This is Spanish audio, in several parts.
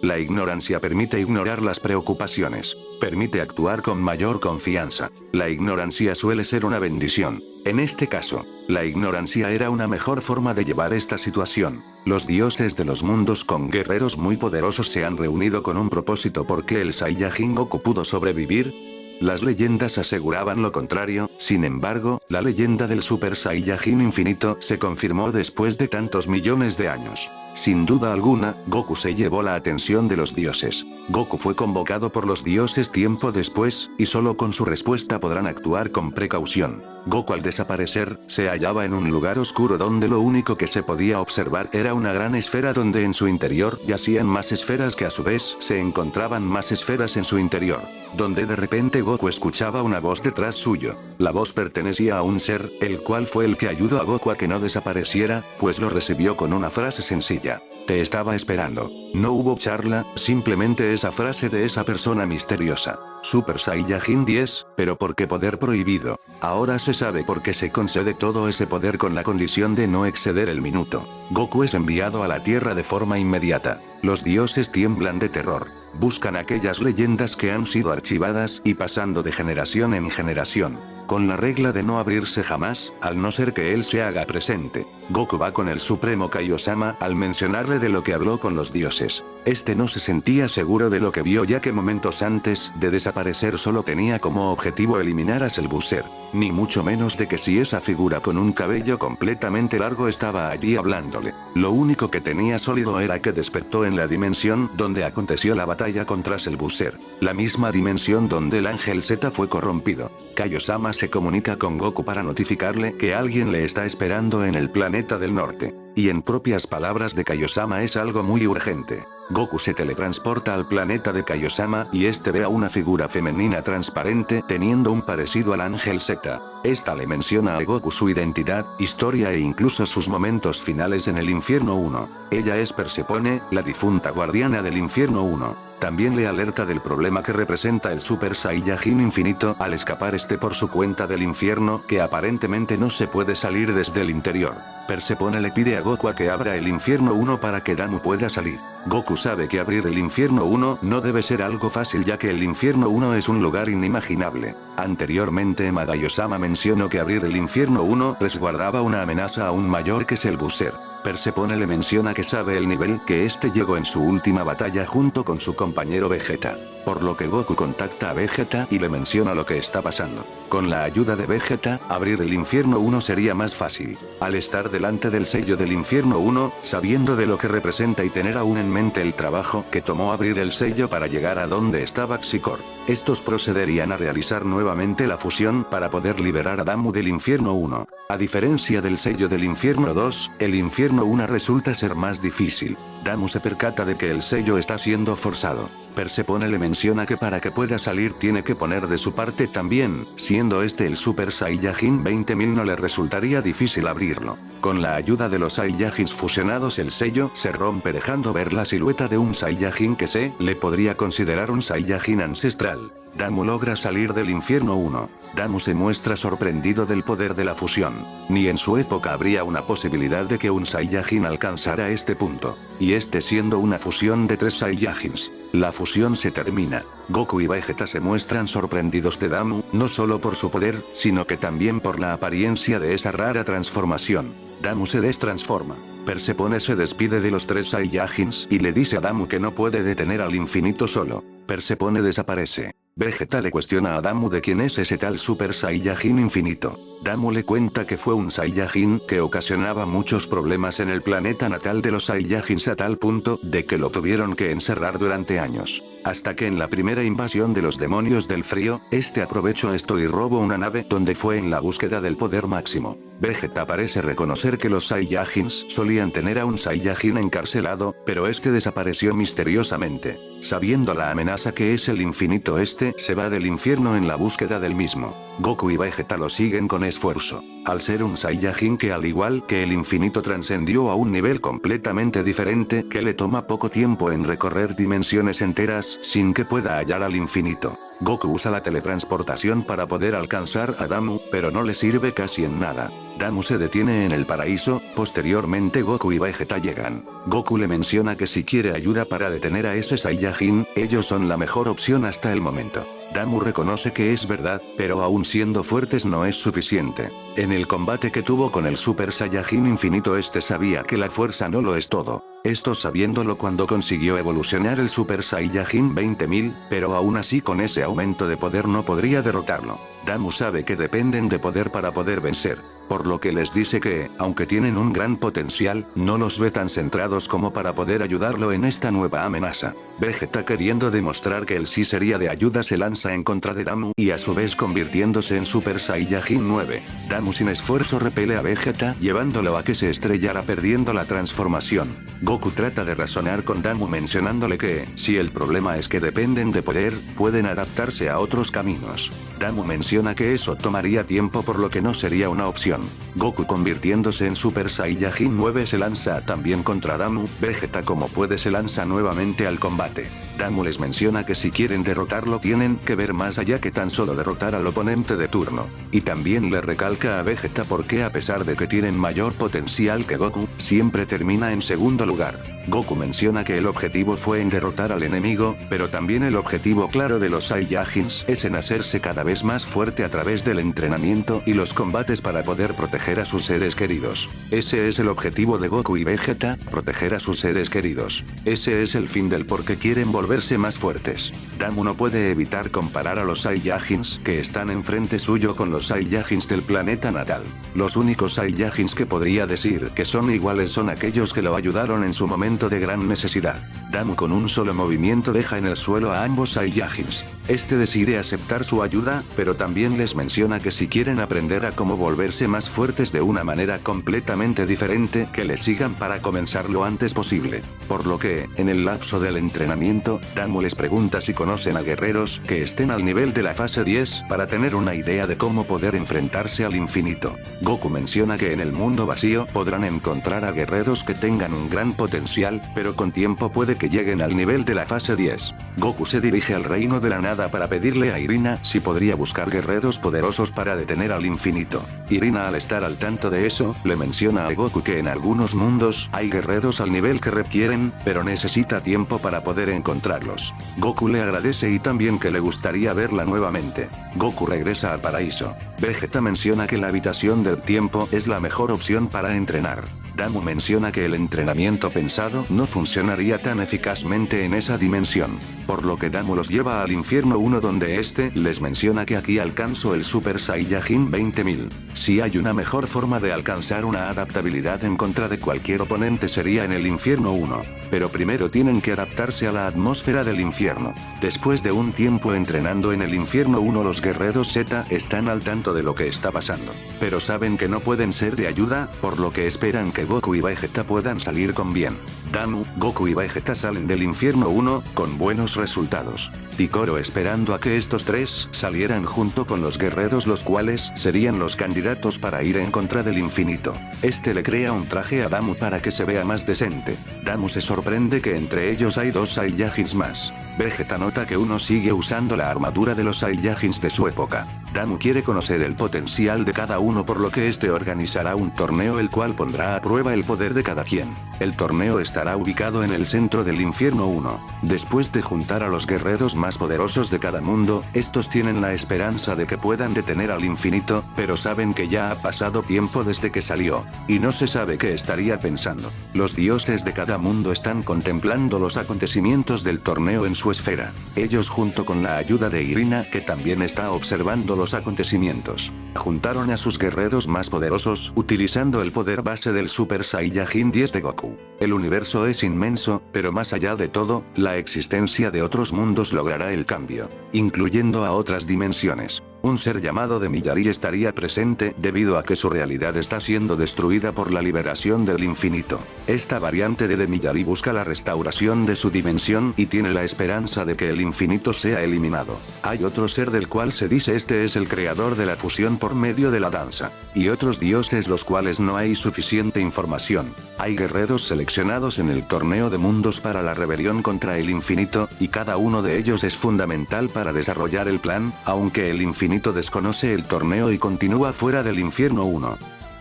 La ignorancia permite ignorar las preocupaciones. Permite actuar con mayor confianza. La ignorancia suele ser una bendición. En este caso, la ignorancia era una mejor forma de llevar esta situación. Los dioses de los mundos con guerreros muy poderosos se han reunido con un propósito. ¿Por qué el Saiyajin Goku pudo sobrevivir? Las leyendas aseguraban lo contrario, sin embargo, la leyenda del Super Saiyajin infinito se confirmó después de tantos millones de años. Sin duda alguna, Goku se llevó la atención de los dioses. Goku fue convocado por los dioses tiempo después, y solo con su respuesta podrán actuar con precaución. Goku al desaparecer, se hallaba en un lugar oscuro donde lo único que se podía observar era una gran esfera donde en su interior yacían más esferas que a su vez se encontraban más esferas en su interior. Donde de repente Goku escuchaba una voz detrás suyo. La voz pertenecía a un ser, el cual fue el que ayudó a Goku a que no desapareciera, pues lo recibió con una frase sencilla. Te estaba esperando. No hubo charla, simplemente esa frase de esa persona misteriosa. Super Saiyajin 10, pero ¿por qué poder prohibido? Ahora se sabe por qué se concede todo ese poder con la condición de no exceder el minuto. Goku es enviado a la Tierra de forma inmediata. Los dioses tiemblan de terror. Buscan aquellas leyendas que han sido archivadas y pasando de generación en generación. Con la regla de no abrirse jamás, al no ser que él se haga presente. Goku va con el Supremo Kaiosama al mencionarle de lo que habló con los dioses. Este no se sentía seguro de lo que vio ya que momentos antes de desaparecer solo tenía como objetivo eliminar a Cellbuzzer. Ni mucho menos de que si esa figura con un cabello completamente largo estaba allí hablándole. Lo único que tenía sólido era que despertó en la dimensión donde aconteció la batalla contra Cellbuzzer. La misma dimensión donde el ángel Z fue corrompido. Kaiosama se comunica con Goku para notificarle que alguien le está esperando en el planeta del norte. Y en propias palabras de Kaiosama es algo muy urgente. Goku se teletransporta al planeta de Kaiosama y este ve a una figura femenina transparente teniendo un parecido al ángel Z. Esta le menciona a Goku su identidad, historia e incluso sus momentos finales en el infierno 1. Ella es Persepone, la difunta guardiana del infierno 1. También le alerta del problema que representa el Super Saiyajin infinito al escapar por su cuenta del infierno que aparentemente no se puede salir desde el interior. Persepone le pide a Goku a que abra el infierno 1 para que Damu pueda salir. Goku sabe que abrir el infierno 1 no debe ser algo fácil ya que el infierno 1 es un lugar inimaginable. Anteriormente Madayosama mencionó que abrir el infierno 1 resguardaba una amenaza aún mayor que Cellbuzzer. Persepone le menciona que sabe el nivel que este llegó en su última batalla junto con su compañero Vegeta. Por lo que Goku contacta a Vegeta y le menciona lo que está pasando. Con la ayuda de Vegeta, abrir el infierno 1 sería más fácil. Al estar delante del sello del infierno 1, sabiendo de lo que representa y tener aún en mente el trabajo que tomó abrir el sello para llegar a donde estaba Xicor, estos procederían a realizar nuevamente la fusión para poder liberar a Damu del infierno 1. A diferencia del sello del infierno 2, el infierno 1 resulta ser más difícil. Damu se percata de que el sello está siendo forzado. Persepone le menciona que para que pueda salir tiene que poner de su parte también, siendo este el Super Saiyajin 20.000 no le resultaría difícil abrirlo. Con la ayuda de los Saiyajins fusionados el sello se rompe dejando ver la silueta de un Saiyajin que se le podría considerar un Saiyajin ancestral. Damu logra salir del infierno 1. Damu se muestra sorprendido del poder de la fusión. Ni en su época habría una posibilidad de que un Saiyajin alcanzara este punto. Y este siendo una fusión de 3 Saiyajins. La fusión se termina. Goku y Vegeta se muestran sorprendidos de Damu, no solo por su poder, sino que también por la apariencia de esa rara transformación. Damu se destransforma. Persepone se despide de los 3 Saiyajins y le dice a Damu que no puede detener al infinito solo. Persepone desaparece. Vegeta le cuestiona a Damu de quién es ese tal Super Saiyajin infinito. Damu le cuenta que fue un Saiyajin que ocasionaba muchos problemas en el planeta natal de los Saiyajins a tal punto de que lo tuvieron que encerrar durante años. Hasta que en la primera invasión de los demonios del frío, este aprovechó esto y robó una nave donde fue en la búsqueda del poder máximo. Vegeta parece reconocer que los Saiyajins solían tener a un Saiyajin encarcelado, pero este desapareció misteriosamente. Sabiendo la amenaza que es el infinito se va del infierno en la búsqueda del mismo. Goku y Vegeta lo siguen con esfuerzo. Al ser un Saiyajin que al igual que el infinito trascendió a un nivel completamente diferente que le toma poco tiempo en recorrer dimensiones enteras sin que pueda hallar al infinito. Goku usa la teletransportación para poder alcanzar a Damu, pero no le sirve casi en nada. Damu se detiene en el paraíso, posteriormente Goku y Vegeta llegan. Goku le menciona que si quiere ayuda para detener a ese Saiyajin, ellos son la mejor opción hasta el momento. Damu reconoce que es verdad, pero aún siendo fuertes no es suficiente. En el combate que tuvo con el Super Saiyajin infinito este sabía que la fuerza no lo es todo. Esto sabiéndolo cuando consiguió evolucionar el Super Saiyajin 20.000, pero aún así con ese aumento de poder no podría derrotarlo. Damu sabe que dependen de poder para poder vencer, por lo que les dice que, aunque tienen un gran potencial, no los ve tan centrados como para poder ayudarlo en esta nueva amenaza. Vegeta queriendo demostrar que él sí sería de ayuda se lanza en contra de Damu y a su vez convirtiéndose en Super Saiyajin 9. Damu sin esfuerzo repele a Vegeta llevándolo a que se estrellara perdiendo la transformación. Goku trata de razonar con Damu mencionándole que, si el problema es que dependen de poder, pueden adaptarse a otros caminos. Damu menciona que eso tomaría tiempo por lo que no sería una opción. Goku convirtiéndose en Super Saiyajin 9 se lanza también contra Damu, Vegeta como puede se lanza nuevamente al combate. Damu les menciona que si quieren derrotarlo tienen que ver más allá que tan solo derrotar al oponente de turno. Y también le recalca a Vegeta por qué a pesar de que tienen mayor potencial que Goku, siempre termina en segundo lugar. Goku menciona que el objetivo fue en derrotar al enemigo, pero también el objetivo claro de los Saiyajins es en hacerse cada vez más fuerte a través del entrenamiento y los combates para poder proteger a sus seres queridos. Ese es el objetivo de Goku y Vegeta, proteger a sus seres queridos. Ese es el fin del por qué quieren volverse más fuertes. Damu no puede evitar comparar a los Saiyajins que están enfrente suyo con los Saiyajins del planeta natal. Los únicos Saiyajins que podría decir que son iguales son aquellos que lo ayudaron en su momento de gran necesidad. Damu con un solo movimiento deja en el suelo a ambos Saiyajins. Este decide aceptar su ayuda, pero también les menciona que si quieren aprender a cómo volverse más fuertes de una manera completamente diferente, que le sigan para comenzar lo antes posible. Por lo que, en el lapso del entrenamiento, Damu les pregunta si conocen a guerreros que estén al nivel de la fase 10 para tener una idea de cómo poder enfrentarse al infinito. Goku menciona que en el mundo vacío podrán encontrar a guerreros que tengan un gran potencial, pero con tiempo puede que lleguen al nivel de la fase 10. Goku se dirige al reino de la nada para pedirle a Irina si podría buscar guerreros poderosos para detener al infinito. Irina al estar al tanto de eso, le menciona a Goku que en algunos mundos hay guerreros al nivel que requieren, pero necesita tiempo para poder encontrarlos. Goku le agradece y también que le gustaría verla nuevamente. Goku regresa al paraíso. Vegeta menciona que la habitación del tiempo es la mejor opción para entrenar. Damu menciona que el entrenamiento pensado no funcionaría tan eficazmente en esa dimensión, por lo que Damu los lleva al infierno 1 donde este les menciona que aquí alcanzo el Super Saiyajin 20.000. Si hay una mejor forma de alcanzar una adaptabilidad en contra de cualquier oponente sería en el infierno 1, pero primero tienen que adaptarse a la atmósfera del infierno. Después de un tiempo entrenando en el infierno 1 los guerreros Z están al tanto de lo que está pasando, pero saben que no pueden ser de ayuda, por lo que esperan que Goku y Vegeta puedan salir con bien. Damu, Goku y Vegeta salen del infierno 1, con buenos resultados. Piccolo esperando a que estos tres salieran junto con los guerreros los cuales serían los candidatos para ir en contra del infinito. Este le crea un traje a Damu para que se vea más decente. Damu se sorprende que entre ellos hay dos Saiyajins más. Vegeta nota que uno sigue usando la armadura de los Saiyajins de su época. Damu quiere conocer el potencial de cada uno por lo que este organizará un torneo el cual pondrá a prueba el poder de cada quien. El torneo estará ubicado en el centro del infierno 1. Después de juntar a los guerreros más poderosos de cada mundo, estos tienen la esperanza de que puedan detener al infinito, pero saben que ya ha pasado tiempo desde que salió, y no se sabe qué estaría pensando. Los dioses de cada mundo están contemplando los acontecimientos del torneo en su esfera. Ellos junto con la ayuda de Irina que también está observando los acontecimientos. Juntaron a sus guerreros más poderosos utilizando el poder base del Super Saiyajin 10 de Goku. El universo es inmenso, pero más allá de todo, la existencia de otros mundos logrará el cambio, incluyendo a otras dimensiones. Un ser llamado Demillari estaría presente debido a que su realidad está siendo destruida por la liberación del infinito. Esta variante de Demillari busca la restauración de su dimensión y tiene la esperanza de que el infinito sea eliminado. Hay otro ser del cual se dice este es el creador de la fusión por medio de la danza. Y otros dioses los cuales no hay suficiente información. Hay guerreros seleccionados en el torneo de mundos para la rebelión contra el infinito, y cada uno de ellos es fundamental para desarrollar el plan, aunque el infinito desconoce el torneo y continúa fuera del infierno 1.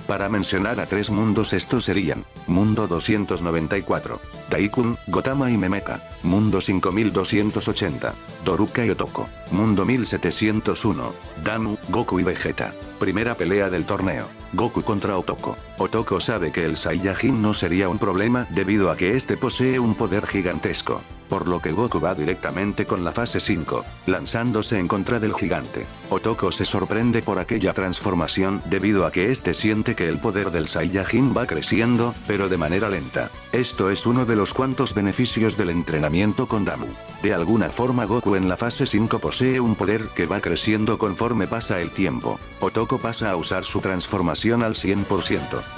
Para mencionar a 3 mundos estos serían, Mundo 294, Daikun, Gotama y Memeka, Mundo 5280, Doruka y Otoko, Mundo 1701, Damu, Goku y Vegeta. Primera pelea del torneo, Goku contra Otoko. Otoko sabe que el Saiyajin no sería un problema debido a que este posee un poder gigantesco, por lo que Goku va directamente con la fase 5, lanzándose en contra del gigante. Otoko se sorprende por aquella transformación debido a que este siente que el poder del Saiyajin va creciendo, pero de manera lenta. Esto es uno de los cuantos beneficios del entrenamiento con Damu. De alguna forma Goku en la fase 5 posee un poder que va creciendo conforme pasa el tiempo. Otoko pasa a usar su transformación al 100%.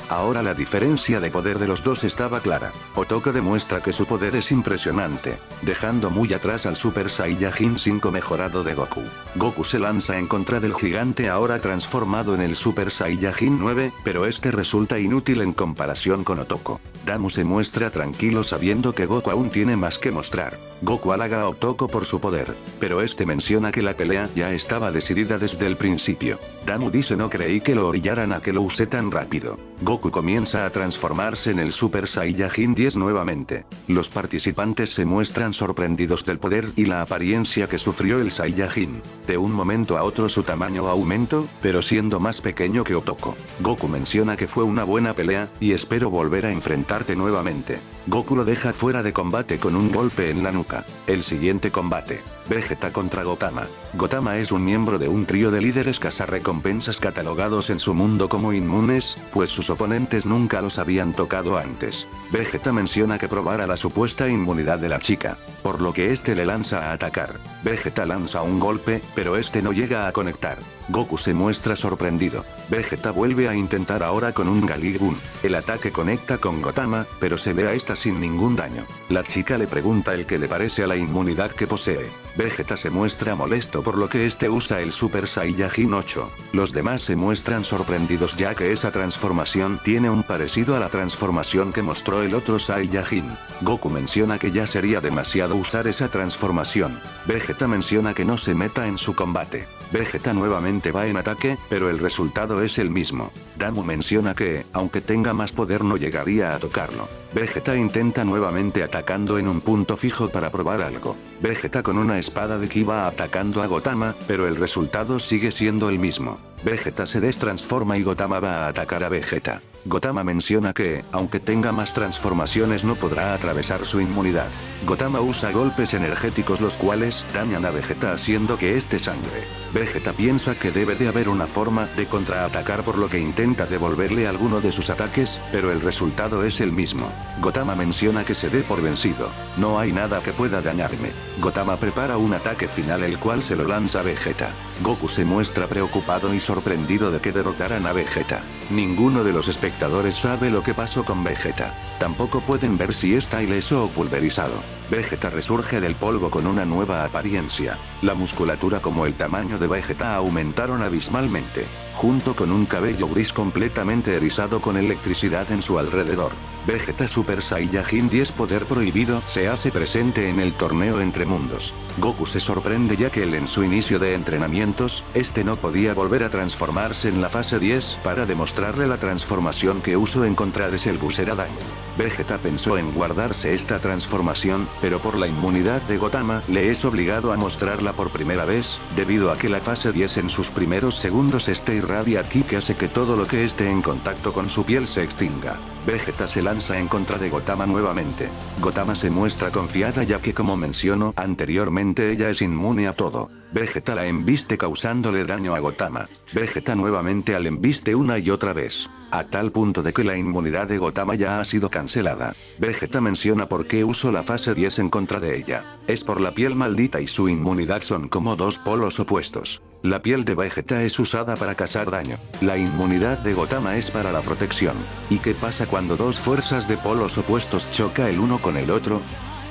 Ahora la diferencia de poder de los dos estaba clara. Otoko demuestra que su poder es impresionante, dejando muy atrás al Super Saiyajin 5 mejorado de Goku. Goku se lanza en contra del gigante ahora transformado en el Super Saiyajin 9, pero este resulta inútil en comparación con Otoko. Damu se muestra tranquilo sabiendo que Goku aún tiene más que mostrar. Goku halaga a Otoko por su poder, pero este menciona que la pelea ya estaba decidida desde el principio. Damu dice no creí que lo orillaran a que lo use tan rápido. Goku comienza a transformarse en el Super Saiyajin 10 nuevamente. Los participantes se muestran sorprendidos del poder y la apariencia que sufrió el Saiyajin. De un momento a otro su tamaño aumentó, pero siendo más pequeño que Otoko. Goku menciona que fue una buena pelea, y espero volver a enfrentarte nuevamente. Goku lo deja fuera de combate con un golpe en la nuca. El siguiente combate, Vegeta contra Gotama. Gotama es un miembro de un trío de líderes cazarrecompensas catalogados en su mundo como inmunes, pues sus oponentes nunca los habían tocado antes. Vegeta menciona que probara la supuesta inmunidad de la chica, por lo que este le lanza a atacar. Vegeta lanza un golpe, pero este no llega a conectar. Goku se muestra sorprendido. Vegeta vuelve a intentar ahora con un Galligun. El ataque conecta con Gotama, pero se ve a esta sin ningún daño. La chica le pregunta el que le parece a la inmunidad que posee. Vegeta se muestra molesto por lo que este usa el Super Saiyajin 8. Los demás se muestran sorprendidos ya que esa transformación tiene un parecido a la transformación que mostró el otro Saiyajin. Goku menciona que ya sería demasiado usar esa transformación. Vegeta menciona que no se meta en su combate. Vegeta nuevamente va en ataque, pero el resultado es el mismo. Damu menciona que, aunque tenga más poder no llegaría a tocarlo. Vegeta intenta nuevamente atacando en un punto fijo para probar algo. Vegeta con una espada de ki va atacando a Gotama, pero el resultado sigue siendo el mismo. Vegeta se destransforma y Gotama va a atacar a Vegeta. Gotama menciona que, aunque tenga más transformaciones no podrá atravesar su inmunidad. Gotama usa golpes energéticos los cuales dañan a Vegeta haciendo que este sangre. Vegeta piensa que debe de haber una forma de contraatacar por lo que intenta devolverle alguno de sus ataques, pero el resultado es el mismo. Gotama menciona que se dé por vencido. No hay nada que pueda dañarme. Gotama prepara un ataque final el cual se lo lanza a Vegeta. Goku se muestra preocupado y sorprendido de que derrotaran a Vegeta. Ninguno de los espectadores sabe lo que pasó con Vegeta. Tampoco pueden ver si está ileso o pulverizado. Vegeta resurge del polvo con una nueva apariencia. La musculatura como el tamaño de Vegeta aumentaron abismalmente, junto con un cabello gris completamente erizado con electricidad en su alrededor. Vegeta Super Saiyajin 10 poder prohibido se hace presente en el torneo entre mundos. Goku se sorprende ya que él en su inicio de entrenamientos, este no podía volver a transformarse en la fase 10 para demostrarle la transformación que usó en contra de Cell Buceradán. Vegeta pensó en guardarse esta transformación, pero por la inmunidad de Gotama le es obligado a mostrarla por primera vez, debido a que la fase 10 en sus primeros segundos este irradia ki que hace que todo lo que esté en contacto con su piel se extinga. Vegeta se lanza en contra de Gotama nuevamente. Gotama se muestra confiada ya que como mencionó anteriormente ella es inmune a todo. Vegeta la embiste causándole daño a Gotama. Vegeta nuevamente al embiste una y otra vez. a tal punto de que la inmunidad de Gotama ya ha sido cancelada. Vegeta menciona por qué usó la fase 10 en contra de ella. Es por la piel maldita y su inmunidad son como dos polos opuestos. La piel de Vegeta es usada para causar daño. La inmunidad de Gotama es para la protección. ¿Y qué pasa cuando dos fuerzas de polos opuestos choca el uno con el otro?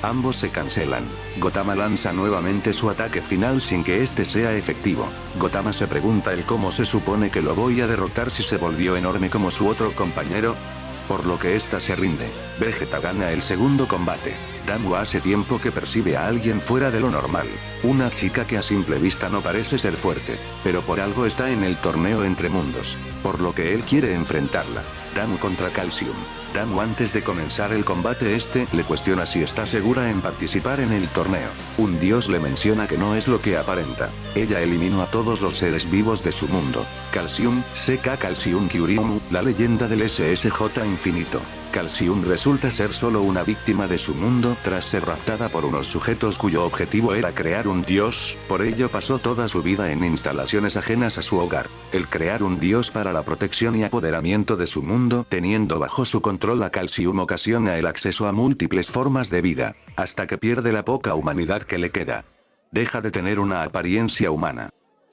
Ambos se cancelan. Gotama lanza nuevamente su ataque final sin que este sea efectivo. Gotama se pregunta el cómo se supone que lo voy a derrotar si se volvió enorme como su otro compañero. Por lo que ésta se rinde. Vegeta gana el segundo combate. Damu hace tiempo que percibe a alguien fuera de lo normal. Una chica que a simple vista no parece ser fuerte, pero por algo está en el torneo entre mundos. Por lo que él quiere enfrentarla. Damu contra Calcium. Damu antes de comenzar el combate le cuestiona si está segura en participar en el torneo. Un dios le menciona que no es lo que aparenta. Ella eliminó a todos los seres vivos de su mundo. Calcium, SK Calcium Kyurem, la leyenda del SSJ infinito. Calcium resulta ser solo una víctima de su mundo tras ser raptada por unos sujetos cuyo objetivo era crear un dios, por ello pasó toda su vida en instalaciones ajenas a su hogar. El crear un dios para la protección y apoderamiento de su mundo teniendo bajo su control a Calcium ocasiona el acceso a múltiples formas de vida, hasta que pierde la poca humanidad que le queda. Deja de tener una apariencia humana.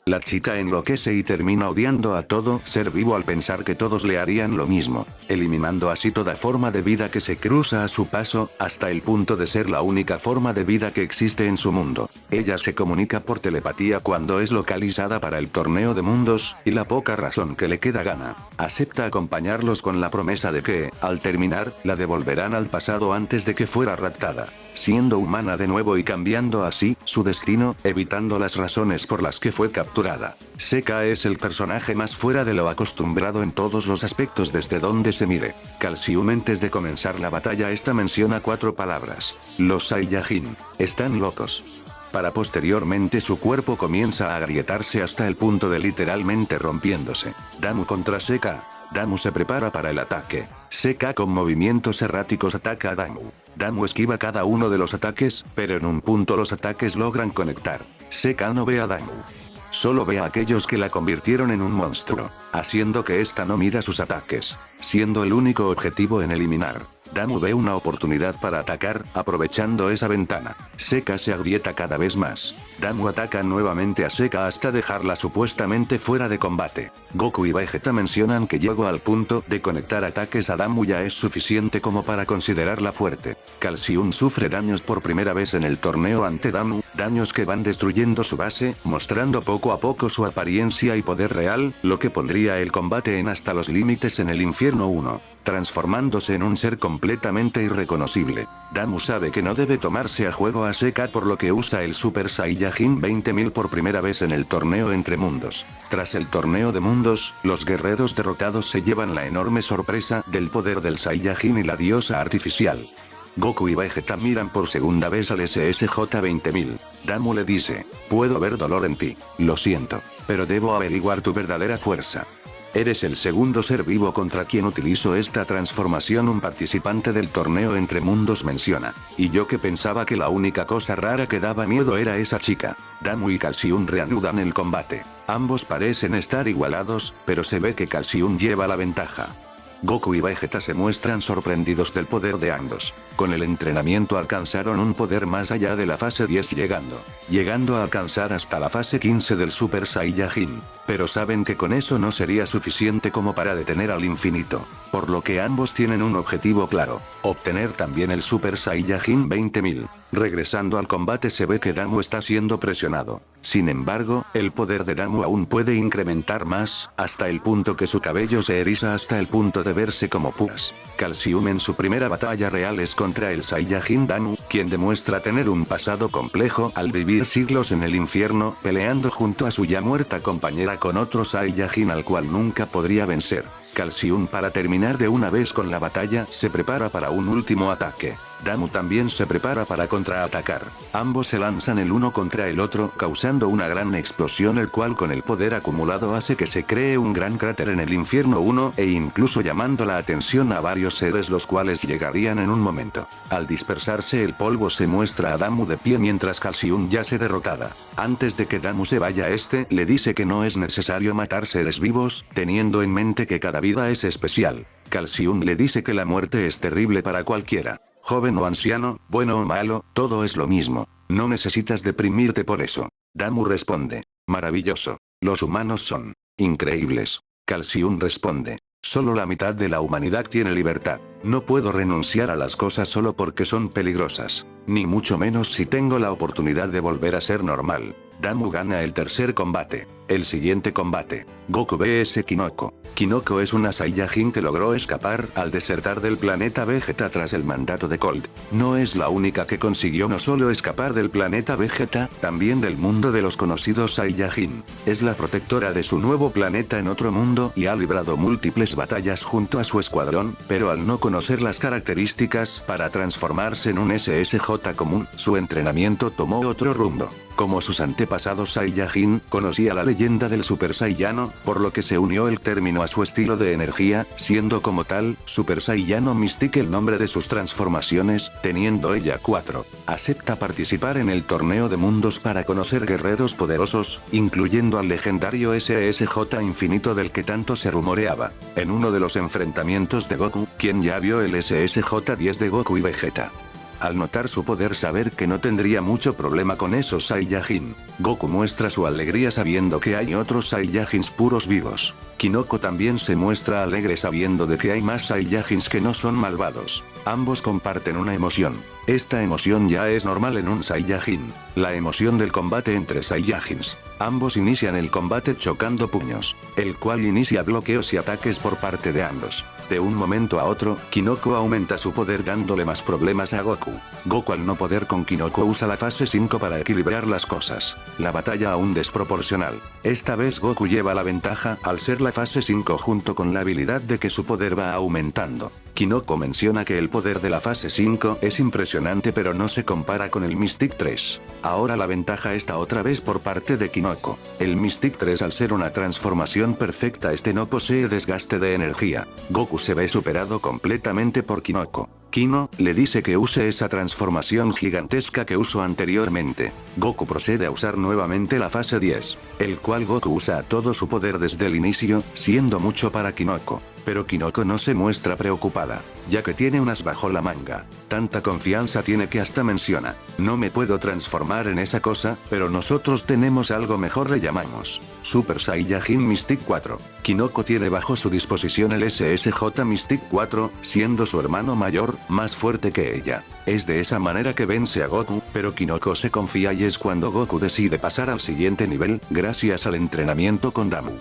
La chica enloquece y termina odiando a todo ser vivo al pensar que todos le harían lo mismo, eliminando así toda forma de vida que se cruza a su paso, hasta el punto de ser la única forma de vida que existe en su mundo. Ella se comunica por telepatía cuando es localizada para el torneo de mundos, y la poca razón que le queda gana. Acepta acompañarlos con la promesa de que, al terminar, la devolverán al pasado antes de que fuera raptada, siendo humana de nuevo y cambiando así su destino, evitando las razones por las que fue capturada. SK es el personaje más fuera de lo acostumbrado en todos los aspectos desde donde se mire. Calcium antes de comenzar la batalla menciona 4 palabras. Los Saiyajin están locos. Para posteriormente su cuerpo comienza a agrietarse hasta el punto de literalmente rompiéndose. Damu contra SK. Damu se prepara para el ataque. SK con movimientos erráticos ataca a Damu. Damu esquiva cada uno de los ataques, pero en un punto los ataques logran conectar. SK no ve a Damu. Solo ve a aquellos que la convirtieron en un monstruo, haciendo que ésta no mida sus ataques, siendo el único objetivo en eliminar. Damu ve una oportunidad para atacar, aprovechando esa ventana. SK se agrieta cada vez más. Damu ataca nuevamente a SK hasta dejarla supuestamente fuera de combate. Goku y Vegeta mencionan que llegó al punto de conectar ataques a Damu ya es suficiente como para considerarla fuerte. Calcium sufre daños por primera vez en el torneo ante Damu, daños que van destruyendo su base, mostrando poco a poco su apariencia y poder real, lo que pondría el combate en hasta los límites en el infierno 1. Transformándose en un ser completamente irreconocible. Damu sabe que no debe tomarse a juego a SK por lo que usa el Super Saiyajin 20.000 por primera vez en el torneo entre mundos. Tras el torneo de mundos, los guerreros derrotados se llevan la enorme sorpresa del poder del Saiyajin y la diosa artificial. Goku y Vegeta miran por segunda vez al SSJ 20.000. Damu le dice, puedo ver dolor en ti, lo siento, pero debo averiguar tu verdadera fuerza. Eres el segundo ser vivo contra quien utilizo esta transformación, un participante del torneo entre mundos menciona. Y yo que pensaba que la única cosa rara que daba miedo era esa chica. Damu y Calcium reanudan el combate. Ambos parecen estar igualados, pero se ve que Calcium lleva la ventaja. Goku y Vegeta se muestran sorprendidos del poder de ambos. Con el entrenamiento alcanzaron un poder más allá de la fase 10 llegando a alcanzar hasta la fase 15 del Super Saiyajin. Pero saben que con eso no sería suficiente como para detener al infinito. Por lo que ambos tienen un objetivo claro, obtener también el Super Saiyajin 20.000. Regresando al combate se ve que Damu está siendo presionado. Sin embargo, el poder de Damu aún puede incrementar más, hasta el punto que su cabello se eriza hasta el punto de verse como púas. Calcium en su primera batalla real es contra el Saiyajin Damu, quien demuestra tener un pasado complejo al vivir siglos en el infierno, peleando junto a su ya muerta compañera con otro Saiyajin al cual nunca podría vencer. Calcium para terminar de una vez con la batalla se prepara para un último ataque. Damu también se prepara para contraatacar. Ambos se lanzan el uno contra el otro, causando una gran explosión, el cual con el poder acumulado hace que se cree un gran cráter en el infierno 1, e incluso llamando la atención a varios seres, los cuales llegarían en un momento. Al dispersarse el polvo, se muestra a Damu de pie mientras Calcium yace derrotada. Antes de que Damu se vaya, le dice que no es necesario matar seres vivos, teniendo en mente que cada vida es especial. Calcium le dice que la muerte es terrible para cualquiera. Joven o anciano, bueno o malo, todo es lo mismo. No necesitas deprimirte por eso. Damu responde: maravilloso. Los humanos son increíbles. Calcium responde: solo la mitad de la humanidad tiene libertad. No puedo renunciar a las cosas solo porque son peligrosas. Ni mucho menos si tengo la oportunidad de volver a ser normal. Damu gana el tercer combate. El siguiente combate: Goku vs Kinoko. Kinoko es una Saiyajin que logró escapar al desertar del planeta Vegeta tras el mandato de Cold. No es la única que consiguió no solo escapar del planeta Vegeta, también del mundo de los conocidos Saiyajin. Es la protectora de su nuevo planeta en otro mundo y ha librado múltiples batallas junto a su escuadrón, pero al no conocer las características para transformarse en un SSJ común, su entrenamiento tomó otro rumbo. Como sus antepasados Saiyajin, conocía la leyenda del Super Saiyano, por lo que se unió el término a su estilo de energía, siendo como tal, Super Saiyano Mystic el nombre de sus transformaciones, teniendo ella 4. Acepta participar en el torneo de mundos para conocer guerreros poderosos, incluyendo al legendario SSJ Infinito del que tanto se rumoreaba. En uno de los enfrentamientos de Goku, quien ya vio el SSJ-10 de Goku y Vegeta. Al notar su poder, saber que no tendría mucho problema con esos Saiyajin, Goku muestra su alegría sabiendo que hay otros Saiyajins puros vivos. Kinoko también se muestra alegre sabiendo de que hay más Saiyajins que no son malvados. Ambos comparten una emoción. Esta emoción ya es normal en un Saiyajin. La emoción del combate entre Saiyajins. Ambos inician el combate chocando puños, el cual inicia bloqueos y ataques por parte de ambos. De un momento a otro, Kinoko aumenta su poder dándole más problemas a Goku. Goku, al no poder con Kinoko, usa la fase 5 para equilibrar las cosas. La batalla aún desproporcional. Esta vez Goku lleva la ventaja al ser la fase 5 junto con la habilidad de que su poder va aumentando. Kinoko menciona que el poder de la fase 5 es impresionante, pero no se compara con el Mystic 3. Ahora la ventaja está otra vez por parte de Kinoko. El Mystic 3, al ser una transformación perfecta, no posee desgaste de energía. Goku se ve superado completamente por Kinoko. Kino le dice que use esa transformación gigantesca que usó anteriormente. Goku procede a usar nuevamente la fase 10, el cual Goku usa todo su poder desde el inicio, siendo mucho para Kinoko. Pero Kinoko no se muestra preocupada, ya que tiene unas bajo la manga. Tanta confianza tiene que hasta menciona: no me puedo transformar en esa cosa, pero nosotros tenemos algo mejor, le llamamos Super Saiyajin Mystic 4. Kinoko tiene bajo su disposición el SSJ Mystic 4, siendo su hermano mayor, más fuerte que ella. Es de esa manera que vence a Goku, pero Kinoko se confía y es cuando Goku decide pasar al siguiente nivel, gracias al entrenamiento con Damu.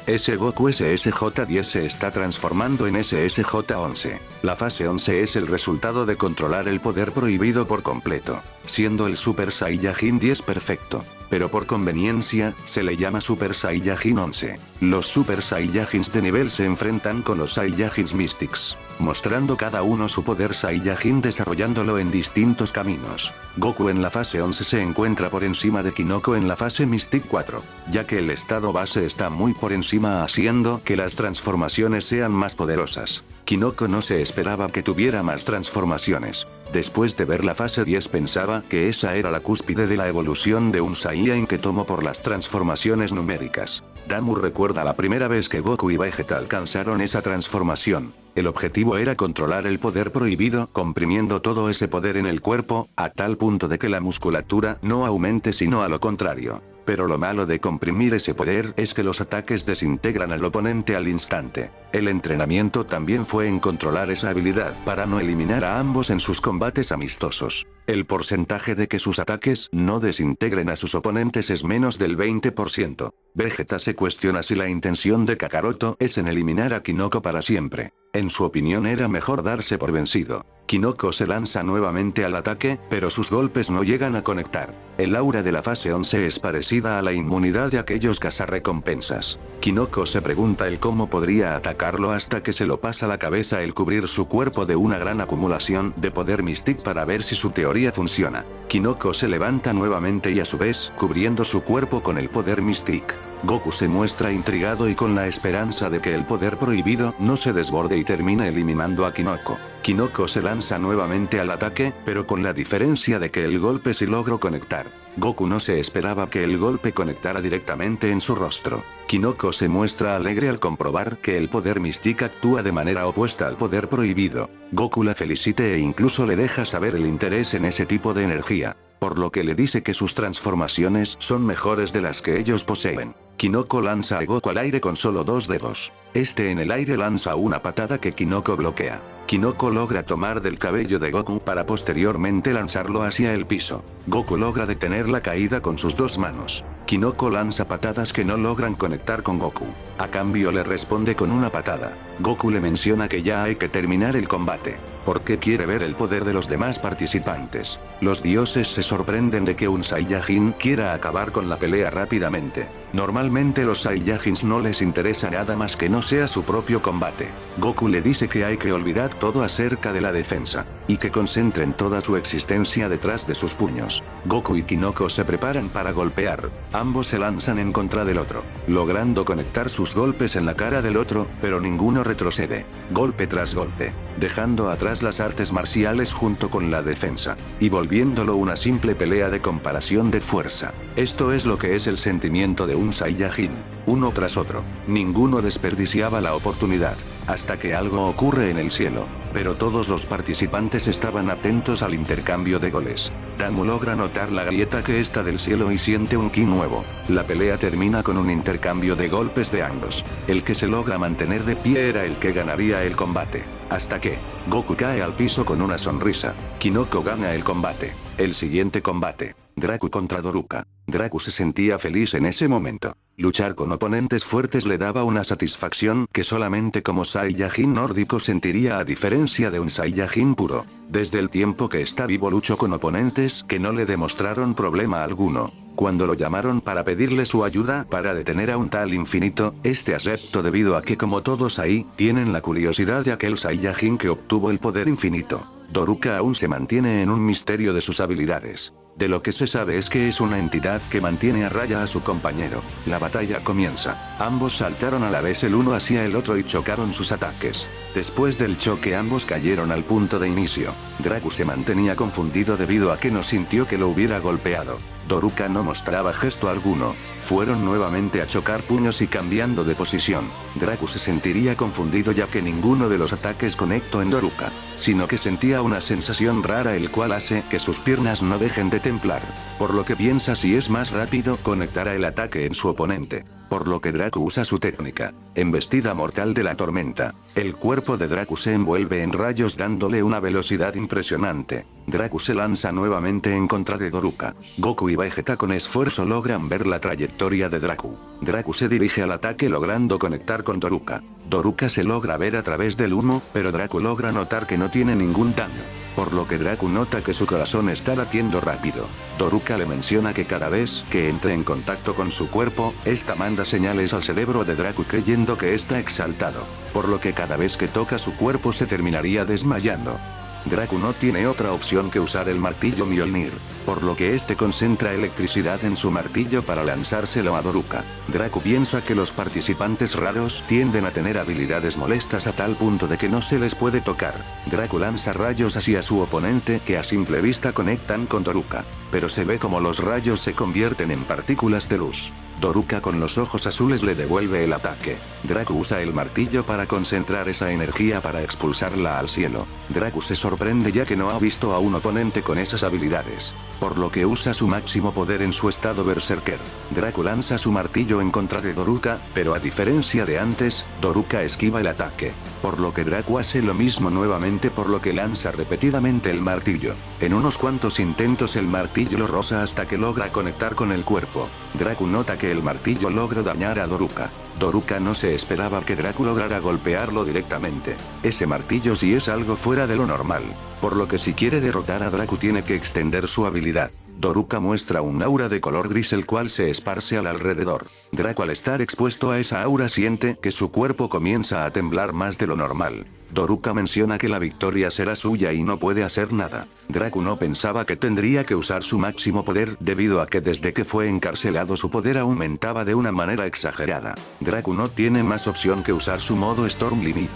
Ese Goku SSJ-10 se está transformando en SSJ-11. La fase 11 es el resultado de controlar el poder prohibido por completo, siendo el Super Saiyajin 10 perfecto. Pero por conveniencia, se le llama Super Saiyajin 11. Los Super Saiyajins de nivel se enfrentan con los Saiyajins Mystics, mostrando cada uno su poder Saiyajin, desarrollándolo en distintos caminos. Goku en la fase 11 se encuentra por encima de Kinoko en la fase Mystic 4, ya que el estado base está muy por encima, haciendo que las transformaciones sean más poderosas. Kinoko no se esperaba que tuviera más transformaciones. Después de ver la fase 10 pensaba que esa era la cúspide de la evolución de un Saiyan que tomó por las transformaciones numéricas. Damu recuerda la primera vez que Goku y Vegeta alcanzaron esa transformación. El objetivo era controlar el poder prohibido, comprimiendo todo ese poder en el cuerpo, a tal punto de que la musculatura no aumente sino a lo contrario. Pero lo malo de comprimir ese poder es que los ataques desintegran al oponente al instante. El entrenamiento también fue en controlar esa habilidad para no eliminar a ambos en sus combates amistosos. El porcentaje de que sus ataques no desintegren a sus oponentes es menos del 20%. Vegeta se cuestiona si la intención de Kakaroto es en eliminar a Kinoko para siempre. En su opinión era mejor darse por vencido. Kinoko se lanza nuevamente al ataque, pero sus golpes no llegan a conectar. El aura de la fase 11 es parecida a la inmunidad de aquellos cazarrecompensas. Kinoko se pregunta el cómo podría atacarlo hasta que se lo pasa la cabeza el cubrir su cuerpo de una gran acumulación de poder Mystic para ver si su teoría funciona. Kinoko se levanta nuevamente y a su vez, cubriendo su cuerpo con el poder Mystic. Goku se muestra intrigado y con la esperanza de que el poder prohibido no se desborde y termine eliminando a Kinoko. Kinoko se lanza nuevamente al ataque, pero con la diferencia de que el golpe sí logró conectar. Goku no se esperaba que el golpe conectara directamente en su rostro. Kinoko se muestra alegre al comprobar que el poder Mystic actúa de manera opuesta al poder prohibido. Goku la felicita e incluso le deja saber el interés en ese tipo de energía, por lo que le dice que sus transformaciones son mejores de las que ellos poseen. Kinoko lanza a Goku al aire con solo 2 dedos. Este en el aire lanza una patada que Kinoko bloquea. Kinoko logra tomar del cabello de Goku para posteriormente lanzarlo hacia el piso. Goku logra detener la caída con sus 2 manos. Kinoko lanza patadas que no logran conectar con Goku. A cambio le responde con una patada. Goku le menciona que ya hay que terminar el combate, porque quiere ver el poder de los demás participantes. Los dioses se sorprenden de que un Saiyajin quiera acabar con la pelea rápidamente. Normalmente los Saiyajins no les interesa nada más que no sea su propio combate. Goku le dice que hay que olvidar todo acerca de la defensa, y que concentren toda su existencia detrás de sus puños. Goku y Kinoko se preparan para golpear. Ambos se lanzan en contra del otro, logrando conectar sus golpes en la cara del otro, pero ninguno retrocede. Golpe tras golpe, dejando atrás las artes marciales junto con la defensa, y volviéndolo una simple pelea de comparación de fuerza. Esto es lo que es el sentimiento de un Saiyajin. Uno tras otro, ninguno desperdiciaba la oportunidad, hasta que algo ocurre en el cielo. Pero todos los participantes estaban atentos al intercambio de goles. Damu logra notar la grieta que está del cielo y siente un ki nuevo. La pelea termina con un intercambio de golpes de ambos. El que se logra mantener de pie era el que ganaría el combate. Hasta que Goku cae al piso con una sonrisa. Kinoko gana el combate. El siguiente combate. Draku contra Doruka. Draku se sentía feliz en ese momento. Luchar con oponentes fuertes le daba una satisfacción que solamente como Saiyajin nórdico sentiría a diferencia de un Saiyajin puro. Desde el tiempo que está vivo luchó con oponentes que no le demostraron problema alguno. Cuando lo llamaron para pedirle su ayuda para detener a un tal infinito, este aceptó debido a que como todos ahí, tienen la curiosidad de aquel Saiyajin que obtuvo el poder infinito. Doruka aún se mantiene en un misterio de sus habilidades. De lo que se sabe es que es una entidad que mantiene a raya a su compañero. La batalla comienza. Ambos saltaron a la vez el uno hacia el otro y chocaron sus ataques. Después del choque ambos cayeron al punto de inicio. Draku se mantenía confundido debido a que no sintió que lo hubiera golpeado. Doruka no mostraba gesto alguno. Fueron nuevamente a chocar puños y cambiando de posición. Draku se sentiría confundido ya que ninguno de los ataques conectó en Doruka, sino que sentía una sensación rara el cual hace que sus piernas no dejen de temblar. Por lo que piensa si es más rápido conectará el ataque en su oponente. Por lo que Draku usa su técnica, embestida mortal de la tormenta. El cuerpo de Draku se envuelve en rayos dándole una velocidad impresionante. Draku se lanza nuevamente en contra de Doruka. Goku y Vegeta con esfuerzo logran ver la trayectoria de Draku. Draku se dirige al ataque logrando conectar con Doruka. Doruka se logra ver a través del humo, pero Draku logra notar que no tiene ningún daño. Por lo que Draku nota que su corazón está latiendo rápido. Doruka le menciona que cada vez que entre en contacto con su cuerpo, esta manda señales al cerebro de Draku creyendo que está exaltado. Por lo que cada vez que toca su cuerpo se terminaría desmayando. Draku no tiene otra opción que usar el martillo Mjolnir, por lo que este concentra electricidad en su martillo para lanzárselo a Doruka. Draku piensa que los participantes raros tienden a tener habilidades molestas a tal punto de que no se les puede tocar. Draku lanza rayos hacia su oponente que a simple vista conectan con Doruka, pero se ve como los rayos se convierten en partículas de luz. Doruka con los ojos azules le devuelve el ataque. Draku usa el martillo para concentrar esa energía para expulsarla al cielo. Draku se sorprende ya que no ha visto a un oponente con esas habilidades, por lo que usa su máximo poder en su estado berserker. Draku lanza su martillo en contra de Doruka, pero a diferencia de antes, Doruka esquiva el ataque. por lo que Draco hace lo mismo nuevamente, por lo que lanza repetidamente el martillo. En unos cuantos intentos el martillo lo roza hasta que logra conectar con el cuerpo. Draco nota que el martillo logra dañar a Doruka. Doruka no se esperaba que Draco lograra golpearlo directamente. Ese martillo sí es algo fuera de lo normal, por lo que si quiere derrotar a Draco tiene que extender su habilidad. Doruka muestra un aura de color gris el cual se esparce al alrededor. Draco al estar expuesto a esa aura siente que su cuerpo comienza a temblar más de lo normal. Doruka menciona que la victoria será suya y no puede hacer nada. Draco no pensaba que tendría que usar su máximo poder debido a que desde que fue encarcelado su poder aumentaba de una manera exagerada. Draco no tiene más opción que usar su modo Storm Limit.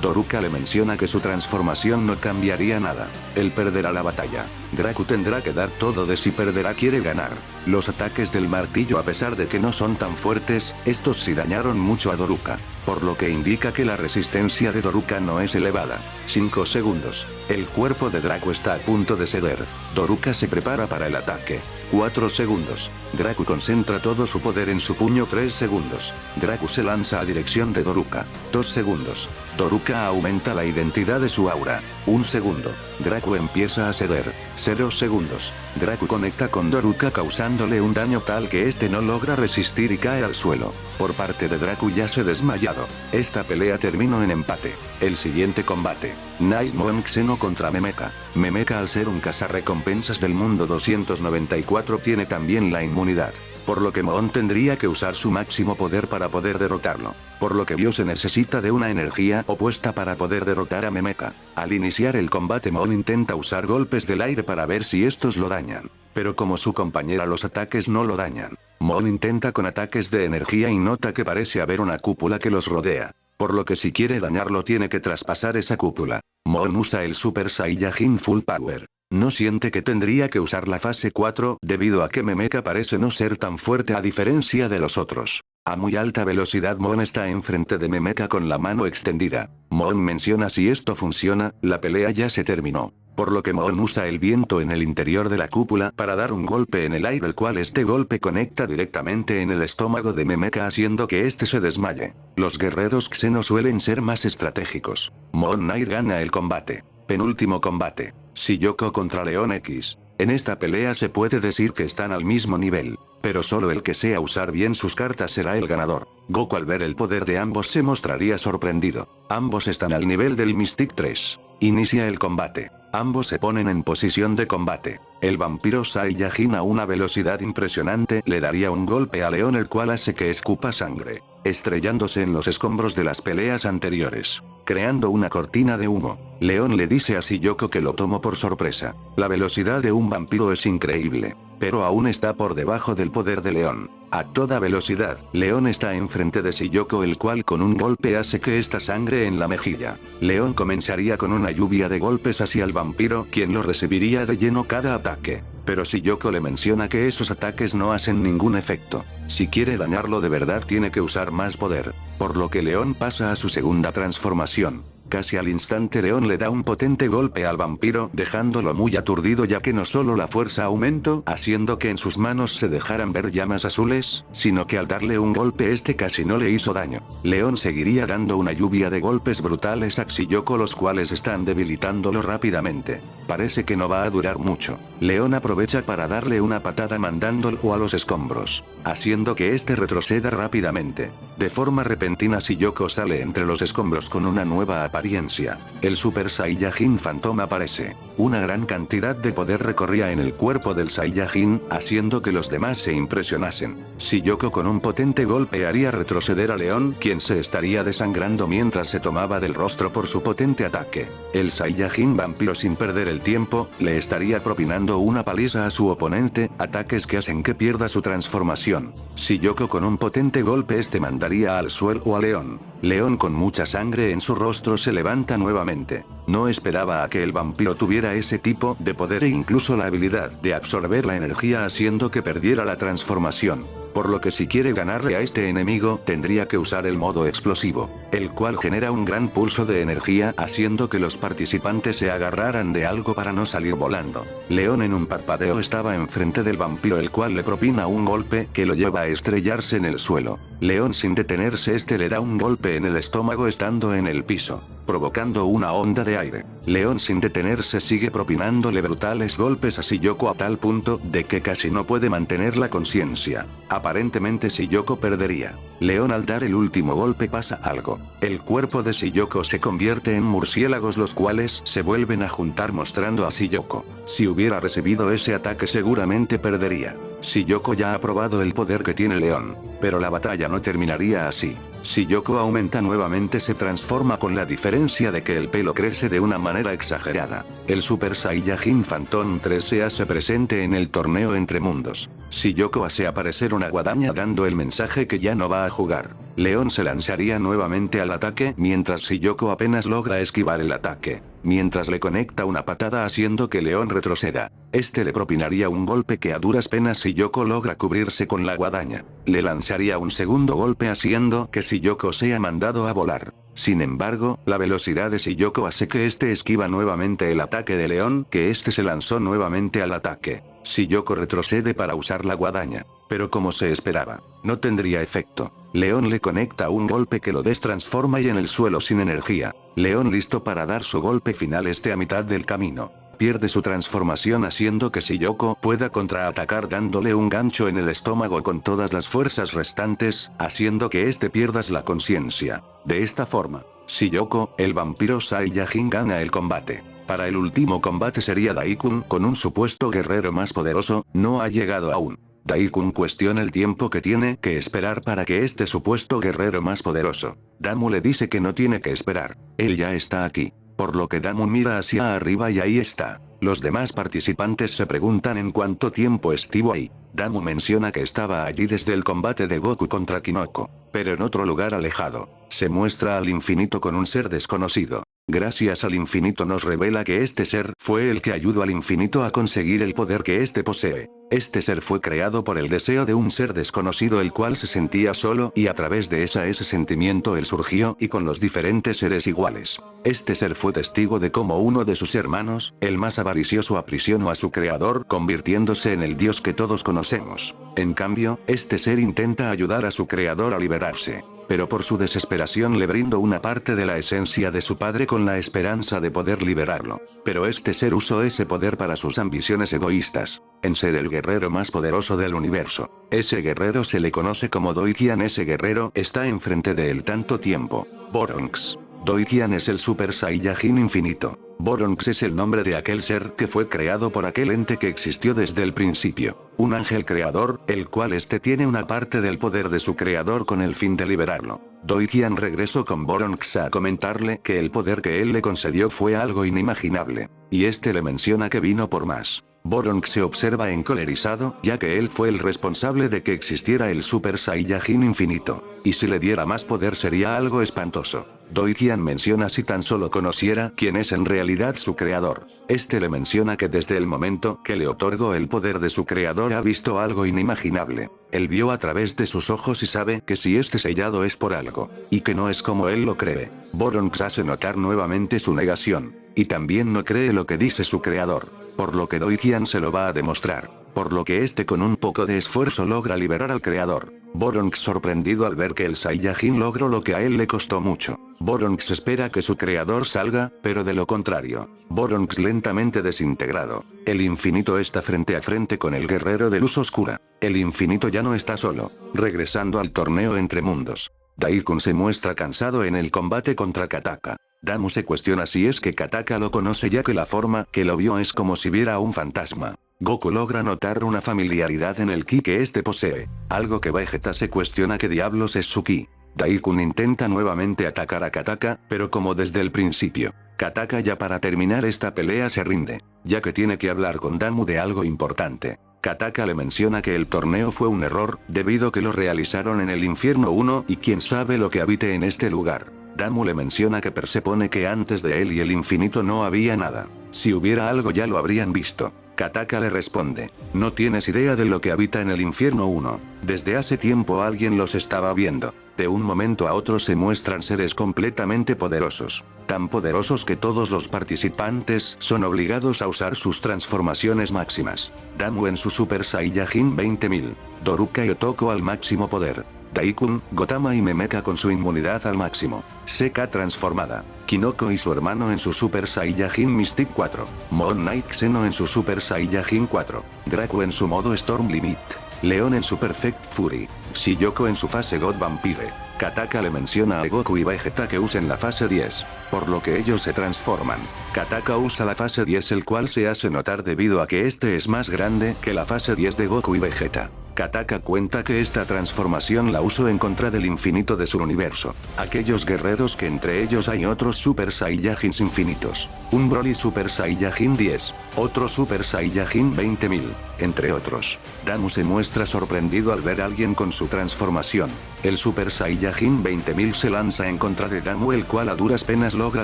Doruka le menciona que su transformación no cambiaría nada. Él perderá la batalla. Draco tendrá que dar todo de si perderá quiere ganar. Los ataques del martillo, a pesar de que no son tan fuertes, estos sí dañaron mucho a Doruka, por lo que indica que la resistencia de Doruka no es elevada. 5 segundos. El cuerpo de Draco está a punto de ceder. Doruka se prepara para el ataque. 4 segundos. Draco concentra todo su poder en su puño. 3 segundos. Draco se lanza a dirección de Doruka. 2 segundos. Doruka aumenta la identidad de su aura. 1 segundo. Draco empieza a ceder. 0 segundos. Draco conecta con Doruka causándole un daño tal que este no logra resistir y cae al suelo. Por parte de Draco ya se desmayado. Esta pelea terminó en empate. El siguiente combate. Nightmon Xeno contra Memeca. Memeca, al ser un cazarrecompensas del mundo 294, tiene también la inmunidad, por lo que Moon tendría que usar su máximo poder para poder derrotarlo. Por lo que Bio se necesita de una energía opuesta para poder derrotar a Memeca. Al iniciar el combate Moon intenta usar golpes del aire para ver si estos lo dañan, pero como su compañera los ataques no lo dañan. Moon intenta con ataques de energía y nota que parece haber una cúpula que los rodea, por lo que si quiere dañarlo tiene que traspasar esa cúpula. Moon usa el Super Saiyajin Full Power. No siente que tendría que usar la fase 4 debido a que Memeca parece no ser tan fuerte a diferencia de los otros. A muy alta velocidad Moon está enfrente de Memeca con la mano extendida. Moon menciona si esto funciona, la pelea ya se terminó. Por lo que Moon usa el viento en el interior de la cúpula para dar un golpe en el aire, el cual este golpe conecta directamente en el estómago de Memeca haciendo que este se desmaye. Los guerreros Xeno suelen ser más estratégicos. Moon Knight gana el combate. Penúltimo combate. Shiyoko contra León X. En esta pelea se puede decir que están al mismo nivel, pero solo el que sea usar bien sus cartas será el ganador. Goku al ver el poder de ambos se mostraría sorprendido. Ambos están al nivel del Mystic 3. Inicia el combate. Ambos se ponen en posición de combate. El vampiro Saiyajin a una velocidad impresionante le daría un golpe a León, el cual hace que escupa sangre, estrellándose en los escombros de las peleas anteriores, creando una cortina de humo. León le dice a Shiyoko que lo tomó por sorpresa. La velocidad de un vampiro es increíble, pero aún está por debajo del poder de León. A toda velocidad, León está enfrente de Shiyoko, el cual con un golpe hace que esta sangre en la mejilla. León comenzaría con una lluvia de golpes hacia el vampiro, quien lo recibiría de lleno cada ataque. Pero Shiyoko le menciona que esos ataques no hacen ningún efecto. Si quiere dañarlo de verdad tiene que usar más poder, por lo que León pasa a su segunda transformación. Casi al instante León le da un potente golpe al vampiro dejándolo muy aturdido, ya que no solo la fuerza aumentó haciendo que en sus manos se dejaran ver llamas azules, sino que al darle un golpe este casi no le hizo daño. León seguiría dando una lluvia de golpes brutales a Shiyoko, los cuales están debilitándolo rápidamente. Parece que no va a durar mucho. León aprovecha para darle una patada mandándolo a los escombros, haciendo que este retroceda rápidamente. De forma repentina Shiyoko sale entre los escombros con una nueva apariencia. El Super Saiyajin Phantom aparece. Una gran cantidad de poder recorría en el cuerpo del Saiyajin, haciendo que los demás se impresionasen. Shiyoko con un potente golpe haría retroceder a León, quien se estaría desangrando mientras se tomaba del rostro por su potente ataque. El Saiyajin vampiro, sin perder el tiempo, le estaría propinando una paliza a su oponente, ataques que hacen que pierda su transformación. Shiyoko con un potente golpe mandaría al suelo a León. León con mucha sangre en su rostro se levanta nuevamente. No esperaba a que el vampiro tuviera ese tipo de poder e incluso la habilidad de absorber la energía, haciendo que perdiera la transformación. por lo que si quiere ganarle a este enemigo tendría que usar el modo explosivo, el cual genera un gran pulso de energía haciendo que los participantes se agarraran de algo para no salir volando. León en un parpadeo estaba enfrente del vampiro, el cual le propina un golpe que lo lleva a estrellarse en el suelo. León sin detenerse le da un golpe en el estómago estando en el piso, provocando una onda de aire. León sin detenerse sigue propinándole brutales golpes a Shiyoko a tal punto de que casi no puede mantener la conciencia. Aparentemente Shiyoko perdería. León al dar el último golpe pasa algo. El cuerpo de Shiyoko se convierte en murciélagos, los cuales se vuelven a juntar mostrando a Shiyoko. Si hubiera recibido ese ataque seguramente perdería. Shiyoko ya ha probado el poder que tiene León, pero la batalla no terminaría así. Shiyoko aumenta nuevamente, se transforma con la diferencia de que el pelo crece de una manera exagerada. El Super Saiyajin Phantom 3 se hace presente en el torneo entre mundos. Shiyoko hace aparecer una guadaña dando el mensaje que ya no va a jugar. León se lanzaría nuevamente al ataque mientras Shiyoko apenas logra esquivar el ataque, mientras le conecta una patada haciendo que León retroceda. Este le propinaría un golpe que a duras penas Shiyoko logra cubrirse con la guadaña. Le lanzaría un segundo golpe haciendo que Shiyoko sea mandado a volar. Sin embargo, la velocidad de Shiyoko hace que este esquiva nuevamente el ataque de León, que este se lanzó nuevamente al ataque. Shiyoko retrocede para usar la guadaña, pero como se esperaba, no tendría efecto. León le conecta un golpe que lo destransforma y en el suelo sin energía. León listo para dar su golpe final a mitad del camino. Pierde su transformación haciendo que Shiyoko pueda contraatacar dándole un gancho en el estómago con todas las fuerzas restantes, haciendo que este pierda la conciencia. De esta forma, Shiyoko, el vampiro Saiyajin, gana el combate. Para el último combate sería Daikun con un supuesto guerrero más poderoso, no ha llegado aún. Daikun cuestiona el tiempo que tiene que esperar para que este supuesto guerrero más poderoso. Damu le dice que no tiene que esperar, él ya está aquí. Por lo que Damu mira hacia arriba y ahí está. Los demás participantes se preguntan en cuánto tiempo estuvo ahí. Damu menciona que estaba allí desde el combate de Goku contra Kinoko, pero en otro lugar alejado. Se muestra al infinito con un ser desconocido. Gracias al infinito nos revela que este ser fue el que ayudó al infinito a conseguir el poder que este posee. Este ser fue creado por el deseo de un ser desconocido el cual se sentía solo y a través de ese sentimiento él surgió y con los diferentes seres iguales. Este ser fue testigo de cómo uno de sus hermanos, el más avaricioso, aprisionó a su creador convirtiéndose en el dios que todos conocemos. En cambio, este ser intenta ayudar a su creador a liberarse. Pero por su desesperación le brindó una parte de la esencia de su padre con la esperanza de poder liberarlo. Pero este ser usó ese poder para sus ambiciones egoístas, en ser el guerrero más poderoso del universo. Ese guerrero se le conoce como Doitian. Ese guerrero está enfrente de él tanto tiempo. Boronx. Doitian es el Super Saiyajin infinito. Boronx es el nombre de aquel ser que fue creado por aquel ente que existió desde el principio. Un ángel creador, el cual tiene una parte del poder de su creador con el fin de liberarlo. Doitian regresó con Boronx a comentarle que el poder que él le concedió fue algo inimaginable. Y le menciona que vino por más. Boronx se observa encolerizado, ya que él fue el responsable de que existiera el Super Saiyajin infinito. Y si le diera más poder sería algo espantoso. Doitian menciona si tan solo conociera quién es en realidad su creador. Le menciona que desde el momento que le otorgó el poder de su creador ha visto algo inimaginable. Él vio a través de sus ojos y sabe que si sellado es por algo. Y que no es como él lo cree. Boronx hace notar nuevamente su negación. Y también no cree lo que dice su creador. Por lo que Doitian se lo va a demostrar. Por lo que con un poco de esfuerzo logra liberar al creador. Boronx sorprendido al ver que el Saiyajin logró lo que a él le costó mucho. Boronx espera que su creador salga, pero de lo contrario. Boronx lentamente desintegrado. El infinito está frente a frente con el guerrero de luz oscura. El infinito ya no está solo. Regresando al torneo entre mundos. Daikun se muestra cansado en el combate contra Kataka. Damu se cuestiona si es que Kataka lo conoce, ya que la forma que lo vio es como si viera a un fantasma. Goku logra notar una familiaridad en el ki que posee, algo que Vegeta se cuestiona qué diablos es su ki. Daikun intenta nuevamente atacar a Kataka, pero como desde el principio, Kataka ya para terminar esta pelea se rinde, ya que tiene que hablar con Damu de algo importante. Kataka le menciona que el torneo fue un error, debido que lo realizaron en el infierno 1 y quién sabe lo que habite en este lugar. Damu le menciona que persepone que antes de él y el infinito no había nada. Si hubiera algo ya lo habrían visto. Kataka le responde. No tienes idea de lo que habita en el infierno 1. Desde hace tiempo alguien los estaba viendo. De un momento a otro se muestran seres completamente poderosos. Tan poderosos que todos los participantes son obligados a usar sus transformaciones máximas. Damu en su Super Saiyajin 20.000. Doruka y Otoko al máximo poder. Daikun, Gotama y Memeka con su inmunidad al máximo. Seka transformada. Kinoko y su hermano en su Super Saiyajin Mystic 4. Moon Knight Xeno en su Super Saiyajin 4. Draco en su modo Storm Limit. León en su Perfect Fury. Shiyoko en su fase God Vampire. Kataka le menciona a Goku y Vegeta que usen la fase 10, por lo que ellos se transforman. Kataka usa la fase 10, el cual se hace notar debido a que este es más grande que la fase 10 de Goku y Vegeta. Kataka cuenta que esta transformación la usó en contra del infinito de su universo. Aquellos guerreros que entre ellos hay otros Super Saiyajins infinitos. Un Broly Super Saiyajin 10. Otro Super Saiyajin 20.000. Entre otros. Damu se muestra sorprendido al ver a alguien con su transformación. El Super Saiyajin 20.000 se lanza en contra de Damu, el cual a duras penas logra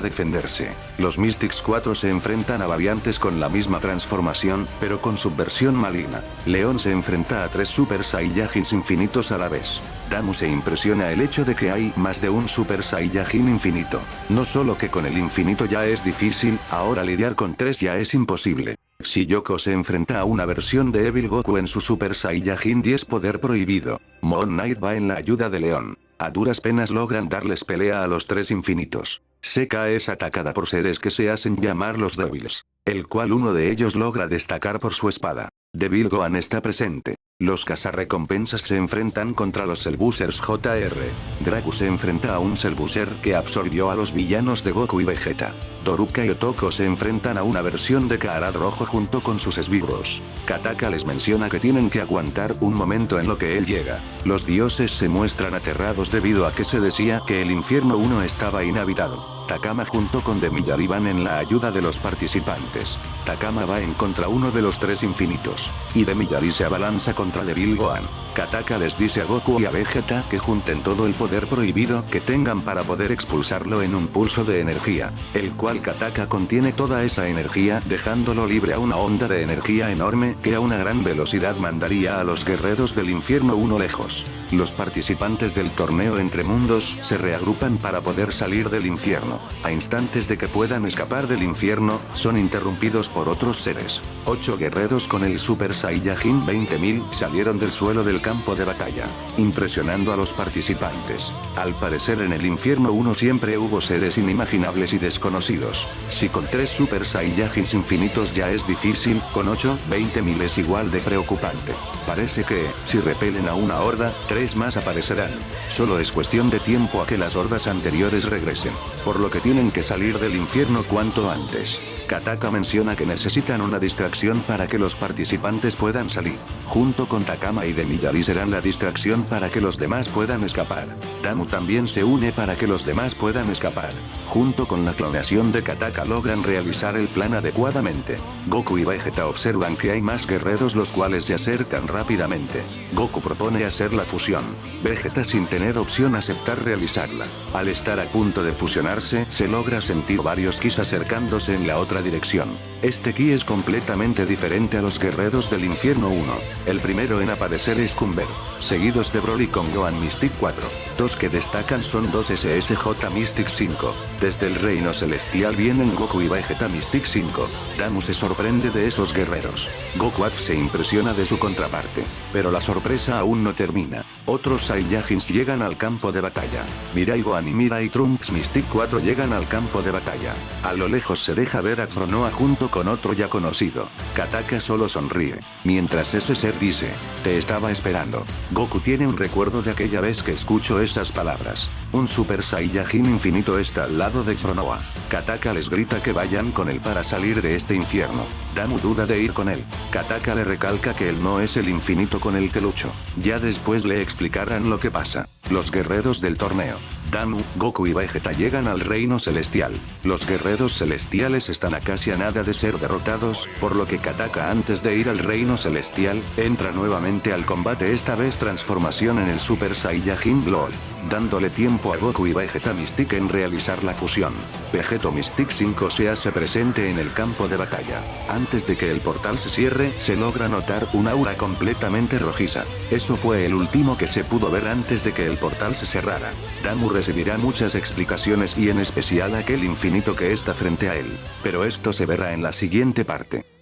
defenderse. Los Mystics 4 se enfrentan a variantes con la misma transformación, pero con su versión maligna. León se enfrenta a 3 Super Saiyajins infinitos a la vez. Damu se impresiona el hecho de que hay más de un Super Saiyajin infinito. No solo que con el infinito ya es difícil, ahora lidiar con 3 ya es imposible. Shiyoko se enfrenta a una versión de Evil Goku en su Super Saiyajin 10 poder prohibido. Moon Knight va en la ayuda de León. A duras penas logran darles pelea a los 3 infinitos. Seka es atacada por seres que se hacen llamar los débiles, el cual uno de ellos logra destacar por su espada. Devil Gohan está presente. Los cazarrecompensas se enfrentan contra los Cellbusers JR. Draku se enfrenta a un Cellbuser que absorbió a los villanos de Goku y Vegeta. Doruka y Otoko se enfrentan a una versión de Kaarad rojo junto con sus esbirros. Kataka les menciona que tienen que aguantar un momento en lo que él llega. Los dioses se muestran aterrados debido a que se decía que el infierno 1 estaba inhabitado. Takama junto con Demiyari van en la ayuda de los participantes. Takama va en contra uno de los 3 infinitos. Y Demiyari se abalanza contra Devil Gohan. Kataka les dice a Goku y a Vegeta que junten todo el poder prohibido que tengan para poder expulsarlo en un pulso de energía, el cual Kataka contiene toda esa energía dejándolo libre a una onda de energía enorme que a una gran velocidad mandaría a los guerreros del infierno 1 lejos. Los participantes del torneo entre mundos se reagrupan para poder salir del infierno. A instantes de que puedan escapar del infierno, son interrumpidos por otros seres. 8 guerreros con el Super Saiyajin 20.000 salieron del suelo del campo de batalla, impresionando a los participantes. Al parecer en el infierno 1 siempre hubo seres inimaginables y desconocidos. Si con 3 Super Saiyajins infinitos ya es difícil, con 8, 20.000 es igual de preocupante. Parece que, si repelen a una horda, 3 más aparecerán. Solo es cuestión de tiempo a que las hordas anteriores regresen, por lo que tienen que salir del infierno cuanto antes. Kataka menciona que necesitan una distracción para que los participantes puedan salir. Junto con Takama y Demiyari serán la distracción para que los demás puedan escapar. Damu también se une para que los demás puedan escapar. Junto con la clonación de Kataka logran realizar el plan adecuadamente. Goku y Vegeta observan que hay más guerreros los cuales se acercan rápidamente. Goku propone hacer la fusión. Vegeta sin tener opción aceptar realizarla. Al estar a punto de fusionarse se logra sentir varios Kis acercándose en la otra dirección. Este ki es completamente diferente a los guerreros del infierno 1. El primero en aparecer es Kumber, seguidos de Broly con Gohan Mystic 4. Dos que destacan son 2 SSJ Mystic 5. Desde el reino celestial vienen Goku y Vegeta Mystic 5. Damu se sorprende de esos guerreros. Goku se impresiona de su contraparte. Pero la sorpresa aún no termina. Otros Saiyajins llegan al campo de batalla. Mirai Gohan y Mirai Trunks Mystic 4 llegan al campo de batalla. A lo lejos se deja ver a Fronoa junto con otro ya conocido. Kataka solo sonríe, mientras ese ser dice, te estaba esperando. Goku tiene un recuerdo de aquella vez que escuchó esas palabras. Un Super Saiyajin infinito está al lado de Fronoa. Kataka les grita que vayan con él para salir de este infierno. Damu duda de ir con él. Kataka le recalca que él no es el infinito con el que luchó. Ya después le explicarán lo que pasa. Los guerreros del torneo. Damu, Goku y Vegeta llegan al reino celestial. Los guerreros celestiales están a casi a nada de ser derrotados, por lo que Kataka antes de ir al reino celestial, entra nuevamente al combate, esta vez transformación en el Super Saiyajin LOL, dándole tiempo a Goku y Vegeta Mystic en realizar la fusión. Vegeto Mystic 5 se hace presente en el campo de batalla. Antes de que el portal se cierre, se logra notar un aura completamente rojiza. Eso fue el último que se pudo ver antes de que el portal se cerrara. Damu recibirá muchas explicaciones y en especial aquel infinito que está frente a él. Pero esto se verá en la siguiente parte.